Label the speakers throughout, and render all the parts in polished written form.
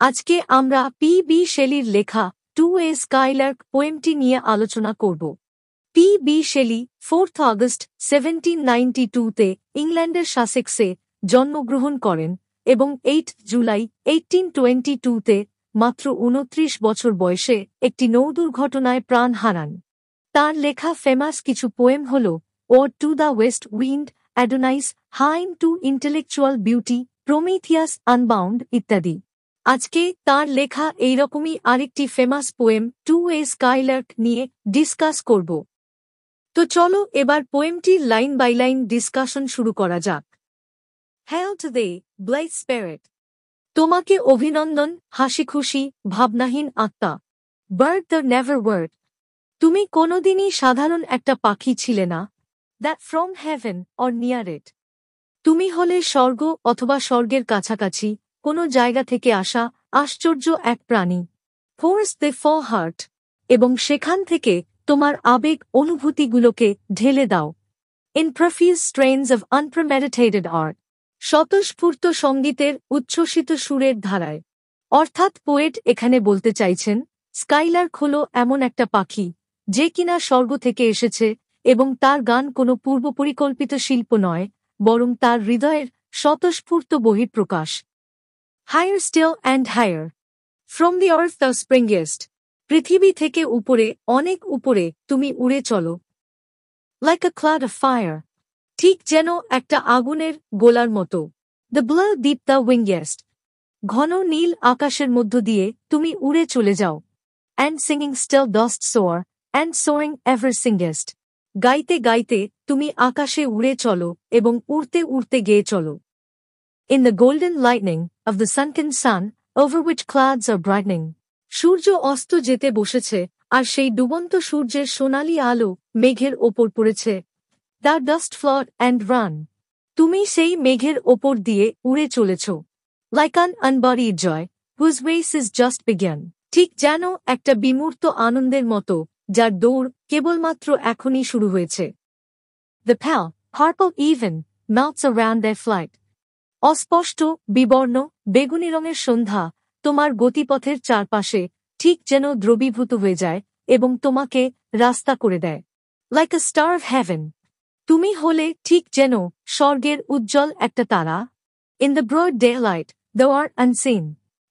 Speaker 1: আজকে আমরা পি.বি. শেলির লেখা টু এ স্কাইলার্ক পোয়েমটি নিয়ে আলোচনা করব। পি.বি. শেলি 4 আগস্ট 1792-তে ইংল্যান্ডের সাসেক্সে জন্মগ্রহণ করেন এবং 8 জুলাই 1822-তে মাত্র 29 বছর বয়সে একটি নৌদুর্ঘটনায় প্রাণ হারান। তার লেখা ফেমাস কিছু পোয়েম হল ode to the west wind, Adonais, hymn to intellectual beauty, Prometheus unbound ইত্যাদি। আজকে তার লেখা এইরকমই আরেকটি famous poem to a skylark নিয়ে ডিসকাস করব। তো চলো এবার পোয়েমটির লাইন বাই লাইন ডিসকাশন শুরু করা যাক। Hail to thee blithe spirit, তোমাকে অভিনন্দন হাসিখুশি ভাবনাহীন আত্মা। বার্ড দ্য নেভার ওয়ার্ড, তুমি কোনোদিনই সাধারণ একটা পাখি ছিলে না। That from heaven or near it, তুমি হলে স্বর্গ অথবা স্বর্গের কাছাকাছি কোনো জায়গা থেকে আসা আশ্চর্য এক প্রাণী। ফোর্স দে ফর হার্ট, এবং সেখান থেকে তোমার আবেগ অনুভূতিগুলোকে ঢেলে দাও। ইন প্রফিউজ স্ট্রেইনস অফ আনপ্রেমেডিটেটেড আর্ট, স্বতঃস্ফূর্ত সঙ্গীতের উচ্ছ্বসিত সুরের ধারায়। অর্থাৎ পোয়েট এখানে বলতে চাইছেন স্কাইলার্ক হল এমন একটা পাখি যে কিনা স্বর্গ থেকে এসেছে এবং তার গান কোনো পূর্বপরিকল্পিত শিল্প নয়, বরং তার হৃদয়ের স্বতঃস্ফূর্ত বহিঃপ্রকাশ। Higher still and higher, from the earth the springest, পৃথিবী থেকে উপরে অনেক উপরে তুমি উড়ে চলো। Like a cloud of fire, ঠিক যেন একটা আগুনের গোলার মতো। The blue deep the wingest, ঘন নীল আকাশের মধ্য দিয়ে তুমি উড়ে চলে যাও। অ্যান্ড সিঙ্গিং স্টিল ডস্ট সোয়ার, অ্যান্ড সোয়িং এভার সিঙ্গেস্ট, গাইতে গাইতে তুমি আকাশে উড়ে চলো এবং উড়তে উড়তে গেয়ে চলো। In the golden lightning of the sunken sun over which clouds are brightening, সূর্য অস্ত যেতে বসেছে আর সেই ডুবন্ত সূর্যের সোনালি আলো মেঘের ওপর পড়েছে। The dust float and run, তুমি সেই মেঘের ওপর দিয়ে উড়ে চলেছ। Like an unburied joy whose ways is just began, ঠিক যেন একটা বিমূর্ত আনন্দের মতো যার দৌড় কেবলমাত্র এখনই শুরু হয়েছে। The pale purple even melts around their flight, অস্পষ্ট বিবর্ণ বেগুনি রঙের সন্ধ্যা তোমার গতিপথের চারপাশে ঠিক যেন দ্রবীভূত হয়ে যায় এবং তোমাকে রাস্তা করে দেয়। Like a star of heaven, তুমি হলে ঠিক যেন স্বর্গের উজ্জ্বল একটা তারা। In the broad daylight the are unseen,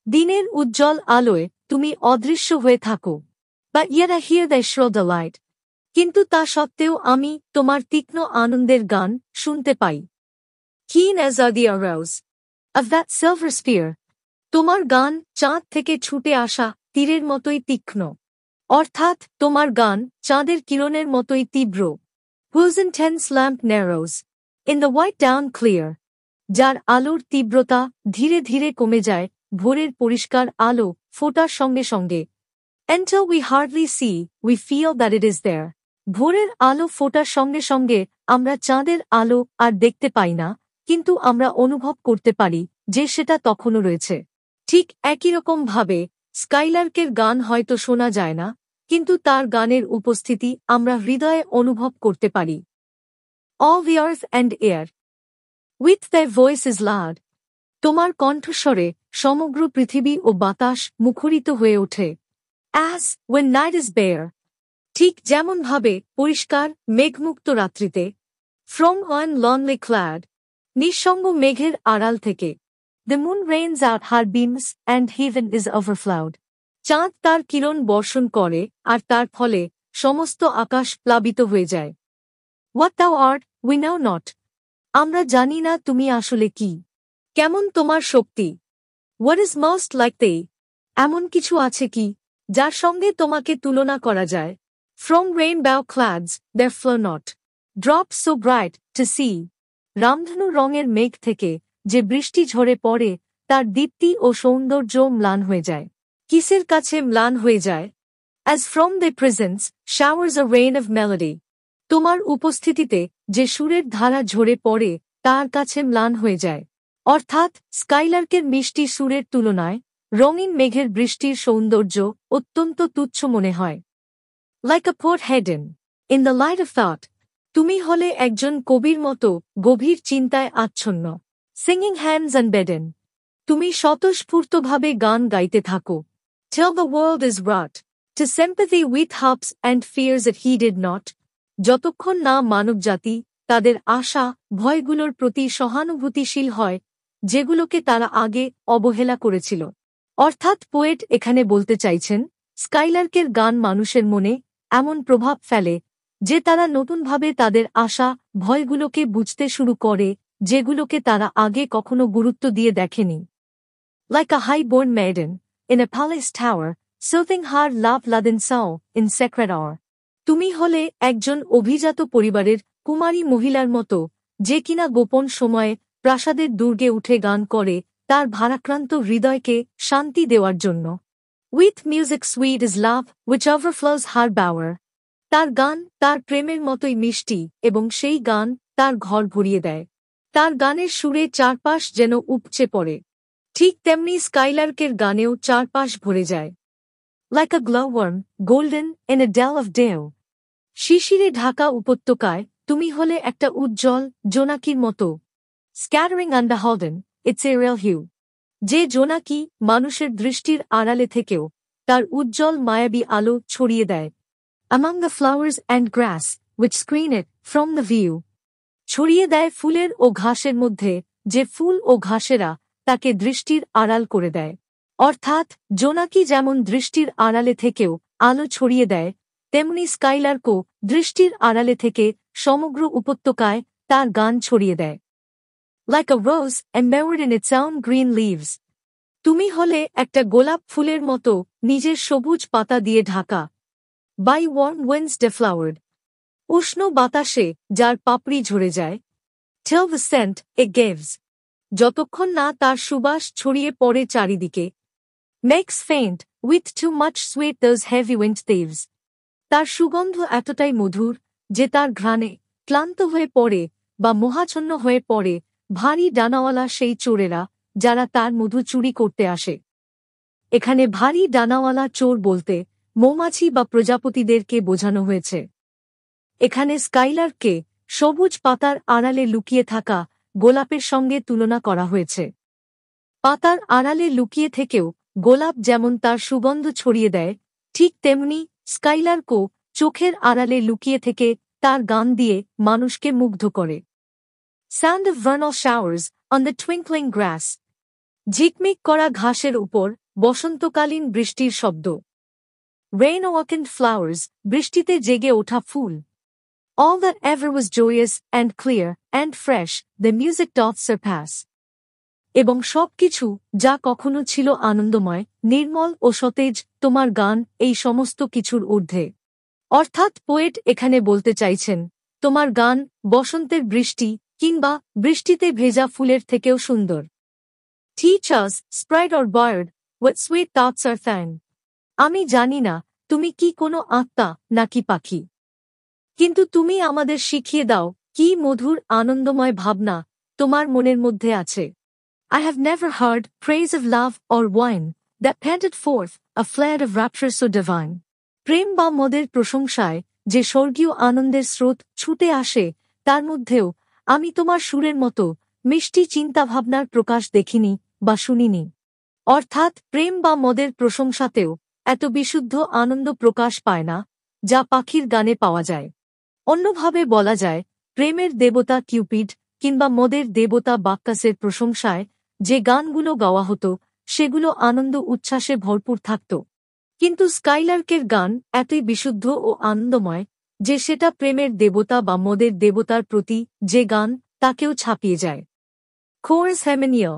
Speaker 1: দিনের উজ্জ্বল আলোয় তুমি অদৃশ্য হয়ে থাকো। But yet I hear the throw the light, কিন্তু তা সত্ত্বেও আমি তোমার তীক্ষ্ণ আনন্দের গান শুনতে পাই। Keen as are the arrows of that silver spear, তোমার গান চাঁদ থেকে ছুটে আসা তীরের মতোই তীক্ষ্ণ, অর্থাৎ তোমার গান চাঁদের কিরণের মতোই তীব্র। Whose intense lamp narrows in the white dawn clear, যার আলোর তীব্রতা ধীরে ধীরে কমে যায় ভোরের পরিষ্কার আলো ফোটার সঙ্গে সঙ্গে। Until we hardly see, we feel that it is there, ভোরের আলো ফোটার সঙ্গে সঙ্গে আমরা চাঁদের আলো আর দেখতে পাই না, কিন্তু আমরা অনুভব করতে পারি যে সেটা তখনও রয়েছে। ঠিক একই রকম ভাবে স্কাইলার্কের গান হয়তো শোনা যায় না, কিন্তু তার গানের উপস্থিতি আমরা হৃদয়ে অনুভব করতে পারি। All the earth and air with thy voice is loud, তোমার কণ্ঠস্বরে সমগ্র পৃথিবী ও বাতাস মুখরিত হয়ে ওঠে। As when night is bare, ঠিক যেমন ভাবে পরিষ্কার মেঘমুক্ত রাত্রিতে। From one lonely cloud, নিঃসঙ্গ মেঘের আড়াল থেকে। The moon rains out her beams and heaven is overflowed, চাঁদ তার কিরণ বর্ষণ করে আর তার ফলে সমস্ত আকাশ প্লাবিত হয়ে যায়। What thou art, we know not, আমরা জানি না তুমি আসলে কি, কেমন তোমার শক্তি। What is most like thee, এমন কিছু আছে কি যার সঙ্গে তোমাকে তুলনা করা যায়। From rainbow clouds there flow not drops so bright to see, রামধনু রঙের মেঘ থেকে যে বৃষ্টি ঝরে পড়ে তার দীপ্তি ও সৌন্দর্য ম্লান হয়ে যায়। কিসের কাছে ম্লান হয়ে যায়? As from thy presence showers a rain of melody, তোমার উপস্থিতিতে যে সুরের ধারা ঝরে পড়ে তার কাছে ম্লান হয়ে যায়। অর্থাৎ স্কাইলার্কের মিষ্টি সুরের তুলনায় রঙিন মেঘের বৃষ্টির সৌন্দর্য অত্যন্ত তুচ্ছ মনে হয়। Like a poet hidden in the light of thought, তুমি হলে একজন কবির মতো গভীর চিন্তায় আচ্ছন্ন। Singing hands unbidden, তুমি স্বতঃস্ফূর্তভাবে গান গাইতে থাকো। Till the world is wrought to sympathy with hopes and fears that he did not, যতক্ষণ না মানবজাতি তাদের আশা ভয়গুলোর প্রতি সহানুভূতিশীল হয় যেগুলোকে তারা আগে অবহেলা করেছিল। অর্থাৎ পোয়েট এখানে বলতে চাইছেন স্কাইলার্কের গান মানুষের মনে এমন প্রভাব ফেলে যে তারা নতুনভাবে তাদের আশা ভয়গুলোকে বুঝতে শুরু করে যেগুলোকে তারা আগে কখনো গুরুত্ব দিয়ে দেখেনি। Like a high-born maiden in a palace tower, soothing her love-laden soul in sacred hour. তুমি হলে একজন অভিজাত পরিবারের কুমারী মহিলার মতো যে কিনা গোপন সময়ে প্রাসাদের দুর্গে উঠে গান করে তার ভারাক্রান্ত হৃদয়কে শান্তি দেওয়ার জন্য। With music sweet is love which overflows her bower. তার গান তার প্রেমের মতোই মিষ্টি এবং সেই গান তার ঘর ভরিয়ে দেয়। তার গানের সুরে চারপাশ যেন উপচে পড়ে। ঠিক তেমনি স্কাইলার্কের গানেও চারপাশ ভরে যায়। Like a glowworm, golden in a dell of dew. শিশিরে ঢাকা উপত্যকায় তুমি হলে একটা উজ্জ্বল জোনাকির মতো। Scattering underholden, its aerial hue. যে জোনাকি মানুষের দৃষ্টির আড়ালে থেকেও তার উজ্জ্বল মায়াবী আলো ছড়িয়ে দেয়। Among the flowers and grass, which screen it from the view. ছড়িয়ে দেয় ফুলের ও ঘাসের মধ্যে যে ফুল ও ঘাসেরা তাকে দৃষ্টির আড়াল করে দেয়। অর্থাৎ জোনাকি যেমন দৃষ্টির আড়ালে থেকেও আলো ছড়িয়ে দেয় তেমনি স্কাইলার্কও দৃষ্টির আড়ালে থেকে সমগ্র উপত্যকায় তার গান ছড়িয়ে দেয়। Like a rose embowered in its own green leaves. তুমি হলে একটা গোলাপ ফুলের মতো নিজের সবুজ পাতা দিয়ে Dhaka. By warm winds deflowered. উষ্ণ বাতাসে যার পাপড়ি ঝরে যায়। Till the scent it gives. যতক্ষণ না তার সুবাস ছড়িয়ে পড়ে চারিদিকে। Makes faint with too much sweet those heavy winged thieves. তার সুগন্ধ এতটাই মধুর যে তার ঘ্রাণে ক্লান্ত হয়ে পড়ে বা মোহাচ্ছন্ন হয়ে পড়ে ভারী ডানাওয়ালা সেই চোরেরা যারা তার মধু চুরি করতে আসে। এখানে ভারী ডানাওয়ালা চোর বলতে মৌমাছি বা প্রজাপতিদেরকে বোঝানো হয়েছে। এখানে স্কাইলার্ককে সবুজ পাতার আড়ালে লুকিয়ে থাকা গোলাপের সঙ্গে তুলনা করা হয়েছে। পাতার আড়ালে লুকিয়ে থেকেও গোলাপ যেমন তার সুগন্ধ ছড়িয়ে দেয় ঠিক তেমনি স্কাইলার্কও চোখের আড়ালে লুকিয়ে থেকে তার গান দিয়ে মানুষকে মুগ্ধ করে। Sound of vernal showers on the twinkling grass. ঝিকমিক করা ঘাসের উপর বসন্তকালীন বৃষ্টির শব্দ। Rain awakened flowers, বৃষ্টিতে জেগে ওঠা ফুল। All that ever was joyous and clear and fresh, the music doth surpass. এবং সবকিছু যা কখনো ছিল আনন্দময় নির্মল ও সতেজ তোমার গান এই সমস্ত কিছুর ঊর্ধ্বে। অর্থাৎ পোয়েট এখানে বলতে চাইছেন তোমার গান বসন্তের বৃষ্টি কিংবা বৃষ্টিতে ভেজা ফুলের থেকেও সুন্দর। Teach us, sprite or bird, what sweet thoughts are thine. আমি জানি না তুমি কি কোনো আত্মা নাকি পাখি, কিন্তু তুমি আমাদের শিখিয়ে দাও কি মধুর আনন্দময় ভাবনা তোমার মনের মধ্যে আছে। I have never heard praise of love or wine that panted forth a flood of rapture so divine. প্রেম বা মদের প্রশংসায় যে স্বর্গীয় আনন্দের স্রোত ছুটে আসে তার মধ্যেও আমি তোমার সুরের মতো মিষ্টি চিন্তাভাবনার প্রকাশ দেখিনি বা শুনিনি। অর্থাৎ প্রেম বা মদের প্রশংসাতেও এত বিশুদ্ধ আনন্দ প্রকাশ পায় না যা পাখির গানে পাওয়া যায়। অন্যভাবে বলা যায় প্রেমের দেবতা কিউপিড কিংবা মদের দেবতা বাক্কাসের প্রশংসায় যে গানগুলো গাওয়া হতো সেগুলো আনন্দ উচ্ছ্বাসে ভরপুর থাকত, কিন্তু স্কাইলার্কের গান এতই বিশুদ্ধ ও আনন্দময় যে সেটা প্রেমের দেবতা বা মদের দেবতার প্রতি যে গান তাকেও ছাপিয়ে যায়। কোরাস হেমেনিয়,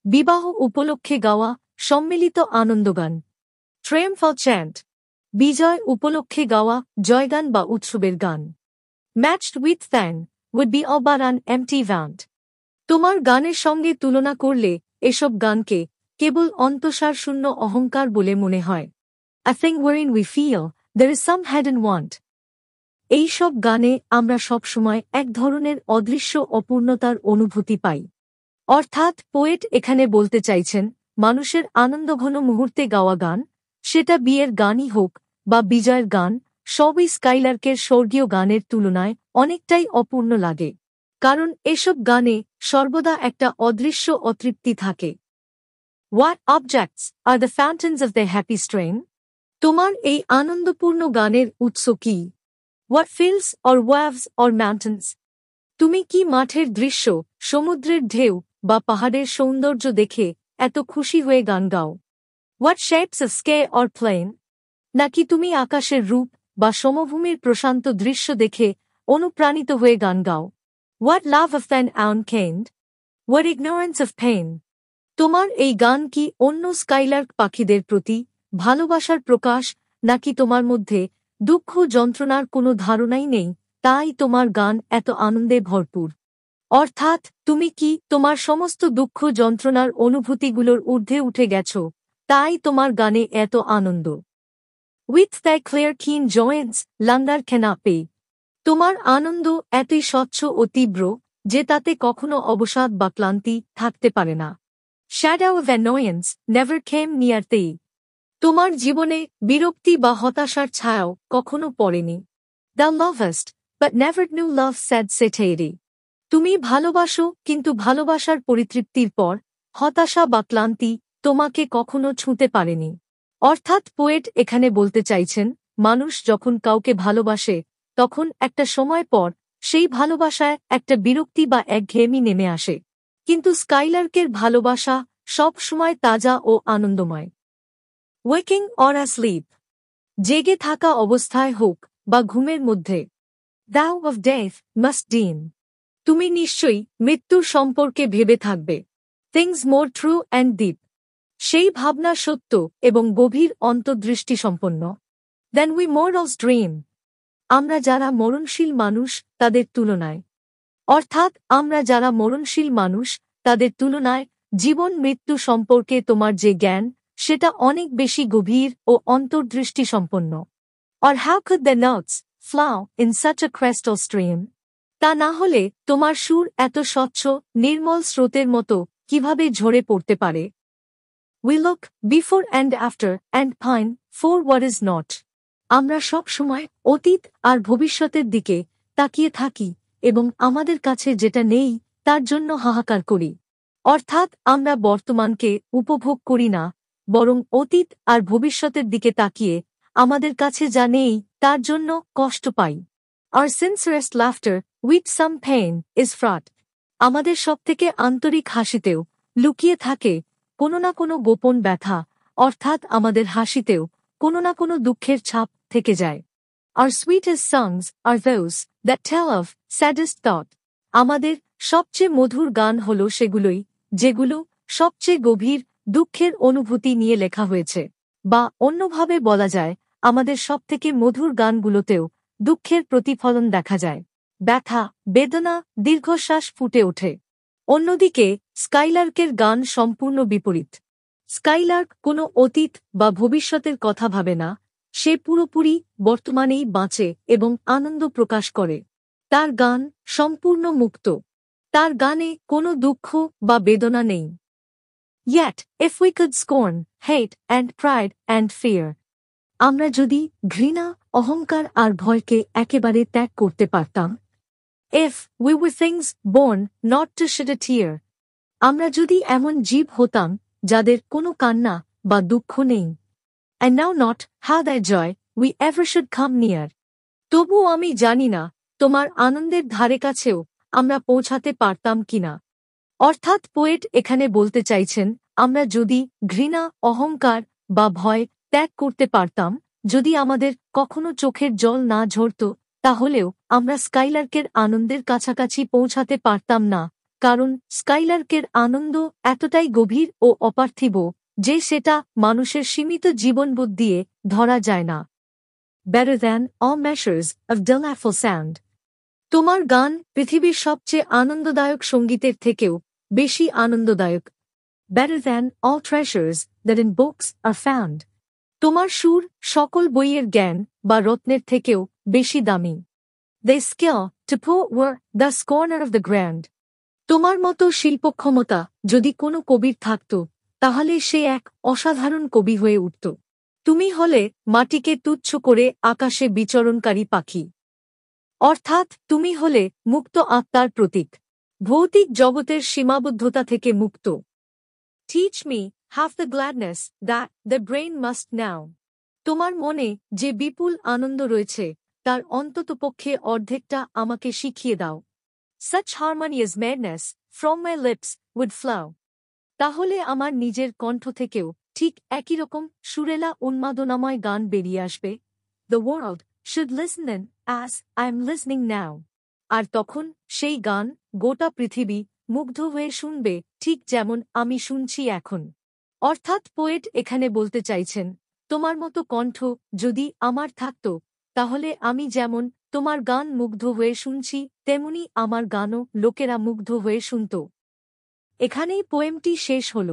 Speaker 1: বিবাহ উপলক্ষে গাওয়া সম্মিলিত আনন্দগান। ট্রায়াম্ফাল চ্যান্ট, বিজয় উপলক্ষে গাওয়া জয়গান বা উৎসবের গান। Matched with than would be all but an empty vaunt. তোমার গানের সঙ্গে তুলনা করলে এসব গানকে কেবল অন্তঃসার শূন্য অহংকার বলে মনে হয়। A thing wherein we feel there is some hidden want. এই সব গানে আমরা সবসময় এক ধরনের অদৃশ্য অপূর্ণতার অনুভূতি পাই। অর্থাৎ পোয়েট এখানে বলতে চাইছেন মানুষের আনন্দঘন মুহূর্তে গাওয়া গান, সেটা বিয়ের গানই হোক বা বিজয়ের গান, সবই স্কাইলার্কের স্বর্গীয় গানের তুলনায় অনেকটাই অপূর্ণ লাগে, কারণ এসব গানে সর্বদা একটা অদৃশ্য অতৃপ্তি থাকে। What objects are the fountains of their happy strain? তোমার এই আনন্দপূর্ণ গানের উৎস কি? What fields or waves or mountains? তুমি কি মাঠের দৃশ্য, সমুদ্রের ঢেউ বা পাহাড়ের সৌন্দর্য দেখে এত খুশি হয়ে গান গাও? What shapes of sky or plain? নাকি তুমি আকাশের রূপ বা সমভূমির প্রশান্ত দৃশ্য দেখে অনুপ্রাণিত হয়ে গান গাও? What love of an unkind? What ignorance of pain? তোমার এই গান কি অন্য স্কাইলার্ক পাখিদের প্রতি ভালোবাসার প্রকাশ, নাকি তোমার মধ্যে দুঃখ যন্ত্রণার কোনো ধারণাই নেই, তাই তোমার গান এত আনন্দে ভরপুর? অর্থাৎ তুমি কি তোমার সমস্ত দুঃখ যন্ত্রণার অনুভূতিগুলোর ঊর্ধ্বে উঠে গেছ, তাই তোমার গানে এত আনন্দ? With thy clear keen joyance, langar cannot be. তোমার আনন্দ এতই স্বচ্ছ ও তীব্র যে তাতে কখনো অবসাদ বা ক্লান্তি থাকতে পারে না। Shadow of annoyance never came near thee. তোমার জীবনে বিরক্তি বা হতাশার ছায়াও কখনো পড়েনি। Thou lovest, but never knew love sad satiety. তুমি ভালোবাসো, কিন্তু ভালোবাসার পরিতৃপ্তির পর হতাশা বা ক্লান্তি তোমাকে কখনো ছুঁতে পারেনি। অর্থাৎ পোয়েট এখানে বলতে চাইছেন, মানুষ যখন কাউকে ভালোবাসে তখন একটা সময় পর সেই ভালোবাসায় একটা বিরক্তি বা একঘেয়েমি নেমে আসে, কিন্তু স্কাইলার্কের ভালোবাসা সব সময় তাজা ও আনন্দময়। ওয়েকিং অর asleep, জেগে থাকা অবস্থায় হোক বা ঘুমের মধ্যে। Thou of death must deem, তুমি নিশ্চয়ই মৃত্যুর সম্পর্কে ভেবে থাকবে। Things more true and deep, সেই ভাবনা সত্য এবং গভীর অন্তর্দৃষ্টি সম্পন্ন। Then we mortals dream, আমরা যারা মরণশীল মানুষ তাদের তুলনায়। অর্থাৎ আমরা যারা মরণশীল মানুষ তাদের তুলনায় জীবন মৃত্যু সম্পর্কে তোমার যে জ্ঞান সেটা অনেক বেশি গভীর ও অন্তর্দৃষ্টি সম্পন্ন। Or how could the notes flow in such a crystal stream? তা না হলে তোমার সুর এত স্বচ্ছ নির্মল স্রোতের মতো কিভাবে ঝরে পড়তে পারে? We look before and after and pine for what is not. আমরা সব সময় অতীত আর ভবিষ্যতের দিকে তাকিয়ে থাকি এবং আমাদের কাছে যেটা নেই তার জন্য হাহাকার করি। অর্থাৎ আমরা বর্তমানকে উপভোগ করি না, বরং অতীত আর ভবিষ্যতের দিকে তাকিয়ে আমাদের কাছে যা নেই তার জন্য কষ্ট পাই। Our sincerest laughter with some pain is fraught. আমাদের সবথেকে আন্তরিক হাসিতেও লুকিয়ে থাকে কোনো না কোনো গোপন ব্যথা, অর্থাৎ আমাদের হাসিতেও কোনো না কোনো দুঃখের ছাপ থেকে যায়। Our sweetest songs are those that tell of saddest thought. আমাদের সবচেয়ে মধুর গান হল সেগুলোই যেগুলো সবচেয়ে গভীর দুঃখের অনুভূতি নিয়ে লেখা হয়েছে, বা অন্যভাবে বলা যায় আমাদের সবথেকে মধুর গানগুলোতেও দুঃখের প্রতিফলন দেখা যায়। ব্যথা, বেদনা, দীর্ঘশ্বাস ফুটে ওঠে। অন্যদিকে স্কাইলার্কের গান সম্পূর্ণ বিপরীত। স্কাইলার্ক কোনো অতীত বা ভবিষ্যতের কথা ভাবে না, সে পুরোপুরি বর্তমানেই বাঁচে এবং আনন্দ প্রকাশ করে। তার গান সম্পূর্ণ মুক্ত, তার গানে কোনো দুঃখ বা বেদনা নেই। Yet, if we could scorn, hate and pride and fear, আমরা যদি ঘৃণা, অহংকার আর ভয়কে একেবারে ত্যাগ করতে পারতাম। If we were things born not to shed a tear, আমরা যদি এমন জীব হতাম যাদের কোনো কান্না বা দুঃখ নেই। And now not how thy joy we ever should come near. তবুও আমি জানি না তোমার আনন্দের ধারে কাছেও আমরা পৌঁছাতে পারতাম কিনা। অর্থাৎ পোয়েট এখানে বলতে চাইছেন, আমরা যদি ঘৃণা, অহংকার বা ভয় ত্যাগ করতে পারতাম, যদি আমাদের কখনো চোখের জল না ঝরত, তাহলেও আমরা স্কাইলার্কের আনন্দের কাছাকাছি পৌঁছাতে পারতাম না, কারণ স্কাইলার্কের আনন্দ এতটাই গভীর ও অপার্থিব যে সেটা মানুষের সীমিত জীবনবোধ দিয়ে ধরা যায় না। Better than all measures of delightful sound. তোমার গান পৃথিবীর সবচেয়ে আনন্দদায়ক সঙ্গীতের থেকেও বেশি আনন্দদায়ক। Better than all treasures that in books are found. তোমার সুর সকল বইয়ের জ্ঞান বা রত্নের থেকেও বেশি দামি। They skill to poet were the scorner of the grand. তোমার মতো শিল্পক্ষমতা যদি কোনো কবির থাকত, তাহলে সে এক অসাধারণ কবি হয়ে উঠত। তুমি হলে মাটিকে তুচ্ছ করে আকাশে বিচরণকারী পাখি। অর্থাৎ তুমি হলে মুক্ত আত্মার প্রতীক, ভৌতিক জগতের সীমাবদ্ধতা থেকে মুক্ত। Teach me half the gladness that the brain must now. তোমার মনে যে বিপুল আনন্দ রয়েছে তার অন্ততপক্ষে অর্ধেকটা আমাকে শিখিয়ে দাও। Such harmonious madness from my lips would flow. তাহলে আমার নিজের কণ্ঠ থেকেও ঠিক একই রকম সুরেলা উন্মাদনাময় গান বেরিয়ে আসবে। The world should listen in as I am listening now. আর তখন সেই গান গোটা পৃথিবী মুগ্ধ হয়ে শুনবে ঠিক যেমন আমি শুনছি এখন। অর্থাৎ পোয়েট এখানে বলতে চাইছেন, তোমার মতো কণ্ঠ যদি আমার থাকত তাহলে আমি যেমন তোমার গান মুগ্ধ হয়ে শুনছি তেমনি আমার গানও লোকেরা মুগ্ধ হয়ে শুনত। এখানেই পোয়েমটি শেষ হল।